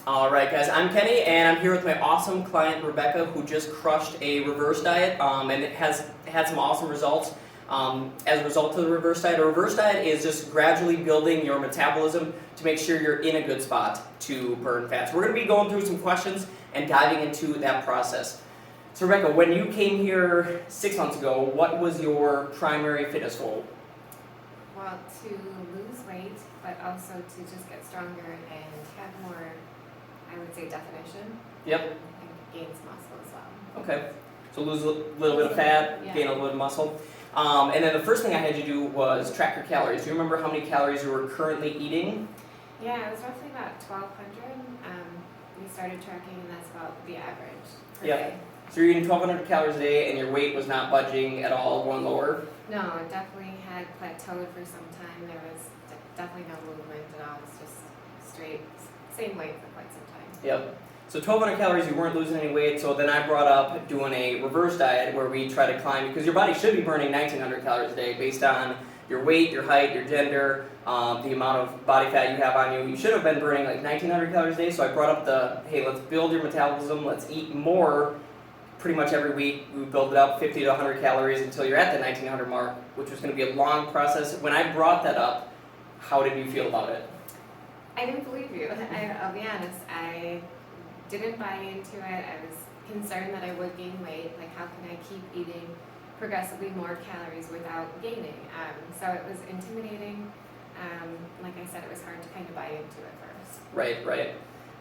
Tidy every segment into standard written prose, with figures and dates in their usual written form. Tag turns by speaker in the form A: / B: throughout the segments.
A: All right, guys, I'm Kenny, and I'm here with my awesome client, Rebecca, who just crushed a reverse diet, and it has had some awesome results as a result of the reverse diet. A reverse diet is just gradually building your metabolism to make sure you're in a good spot to burn fats. We're going to be going through some questions and diving into that process. So, Rebecca, when you came here 6 months ago, what was your primary fitness goal?
B: Well, to lose weight, but also to just get stronger and have more, I would say, definition.
A: Yep.
B: And gain some muscle as well.
A: Okay. So lose a little bit of fat,
B: Yeah.
A: gain a little bit of muscle. And then the first thing I had you do was track your calories. Do you remember how many calories you were currently eating?
B: Yeah, it was roughly about 1,200. We started tracking, and that's about the average per
A: Yep.
B: day.
A: So you're eating 1,200 calories a day, and your weight was not budging at all, going lower?
B: No, it definitely had plateaued for some time. There was definitely no movement at all. It's just straight, same weight for quite some time.
A: Yep. So 1,200 calories, you weren't losing any weight, so then I brought up doing a reverse diet where we try to climb, because your body should be burning 1,900 calories a day based on your weight, your height, your gender, the amount of body fat you have on you. You should have been burning like 1,900 calories a day, so I brought up hey, let's build your metabolism, let's eat more pretty much every week. We build it up 50 to 100 calories until you're at the 1,900 mark, which was going to be a long process. When I brought that up, how did you feel about it?
B: I didn't believe you. I'll be honest. I didn't buy into it. I was concerned that I would gain weight. Like, how can I keep eating progressively more calories without gaining? So it was intimidating. Like I said, it was hard to kind of buy into it first.
A: Right.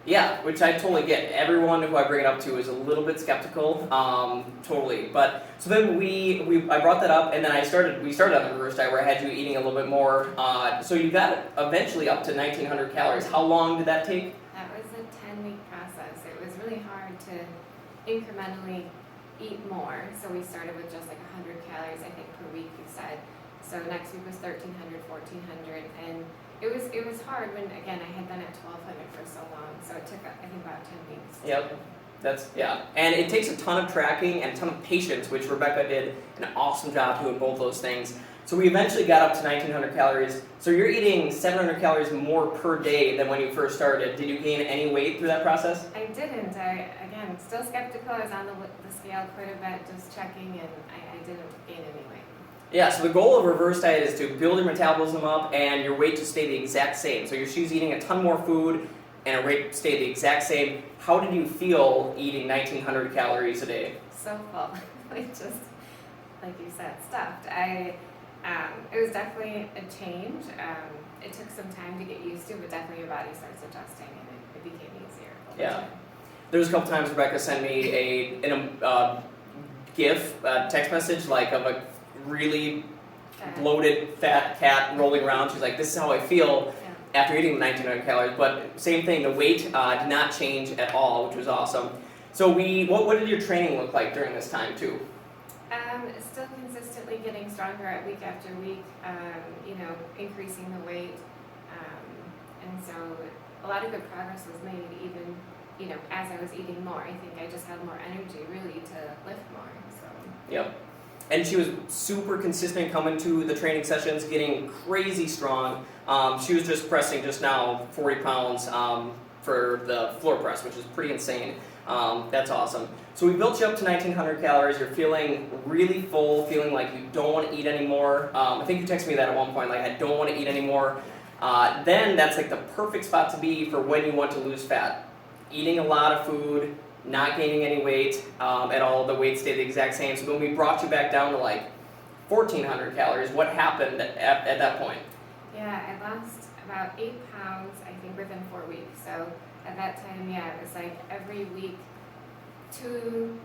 A: Yeah, which I totally get. Everyone who I bring it up to is a little bit skeptical, totally. But so then I brought that up, and then we started on the reverse diet where I had you eating a little bit more. So you got eventually up to 1,900 calories. How long did that take?
B: That was a 10-week process. It was really hard to incrementally eat more. So we started with just like 100 calories, I think, per week, you said. So next week was 1,300, 1,400, and it was hard when, again, I had been at 1,200 for so long. So it took, I think, about 10 weeks.
A: Yep. And it takes a ton of tracking and a ton of patience, which Rebecca did an awesome job doing both those things. So we eventually got up to 1,900 calories. So you're eating 700 calories more per day than when you first started. Did you gain any weight through that process?
B: I didn't. Again, still skeptical. I was on the scale quite a bit, just checking, and I didn't gain any weight.
A: Yeah, so the goal of reverse diet is to build your metabolism up and your weight to stay the exact same. So she's eating a ton more food and her weight stayed the exact same. How did you feel eating 1,900 calories a day?
B: So full. Just, like you said, stuffed. It was definitely a change. It took some time to get used to, but definitely your body starts adjusting and it became easier over time.
A: There was a couple times Rebecca sent me a GIF, text message, like of a really bloated fat cat rolling around. She's like, this is how I feel after eating 1,900 calories. But same thing, the weight did not change at all, which was awesome. So what did your training look like during this time too?
B: Still consistently getting stronger week after week, increasing the weight. And so a lot of good progress was made even, as I was eating more. I think I just had more energy really to lift more. So.
A: Yep. And she was super consistent coming to the training sessions, getting crazy strong. She was just pressing just now 40 pounds for the floor press, which is pretty insane. That's awesome. So we built you up to 1,900 calories. You're feeling really full, feeling like you don't want to eat anymore. I think you texted me that at one point, like, I don't want to eat anymore. Then that's like the perfect spot to be for when you want to lose fat. Eating a lot of food, not gaining any weight at all. The weight stayed the exact same. So when we brought you back down to like 1,400 calories, what happened at that point?
B: Yeah, I lost about 8 pounds, I think, within 4 weeks. So at that time, it was like every week 2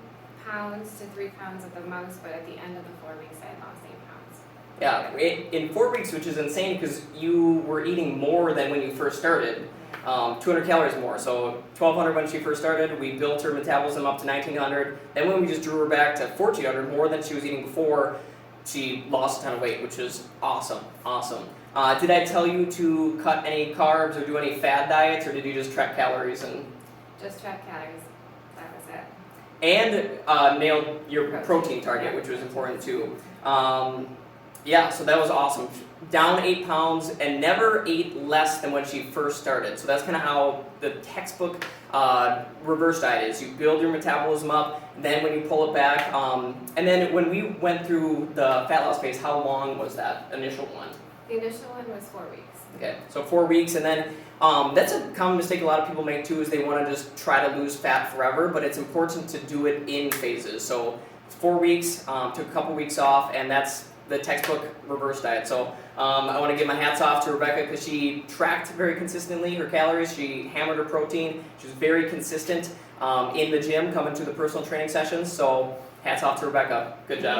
B: pounds to 3 pounds at the most, but at the end of the 4 weeks, I had lost 8 pounds.
A: Yeah, in 4 weeks, which is insane because you were eating more than when you first started. 200 calories more. So 1,200 when she first started. We built her metabolism up to 1,900. Then when we just drew her back to 1,400, more than she was eating before, she lost a ton of weight, which is awesome. Did I tell you to cut any carbs or do any fad diets, or did you just track calories and?
B: Just track calories. That was it.
A: And nailed your protein target, which was important too. Yeah, so that was awesome. Down 8 pounds and never ate less than when she first started. So that's kind of how the textbook reverse diet is. You build your metabolism up, then when you pull it back, and then when we went through the fat loss phase, how long was that initial one?
B: The initial one was 4 weeks.
A: Okay, so 4 weeks, and then that's a common mistake a lot of people make too, is they want to just try to lose fat forever, but it's important to do it in phases. So 4 weeks, took a couple weeks off, and that's the textbook reverse diet. So I want to give my hats off to Rebecca because she tracked very consistently her calories. She hammered her protein. She was very consistent in the gym coming to the personal training sessions. So hats off to Rebecca. Good job.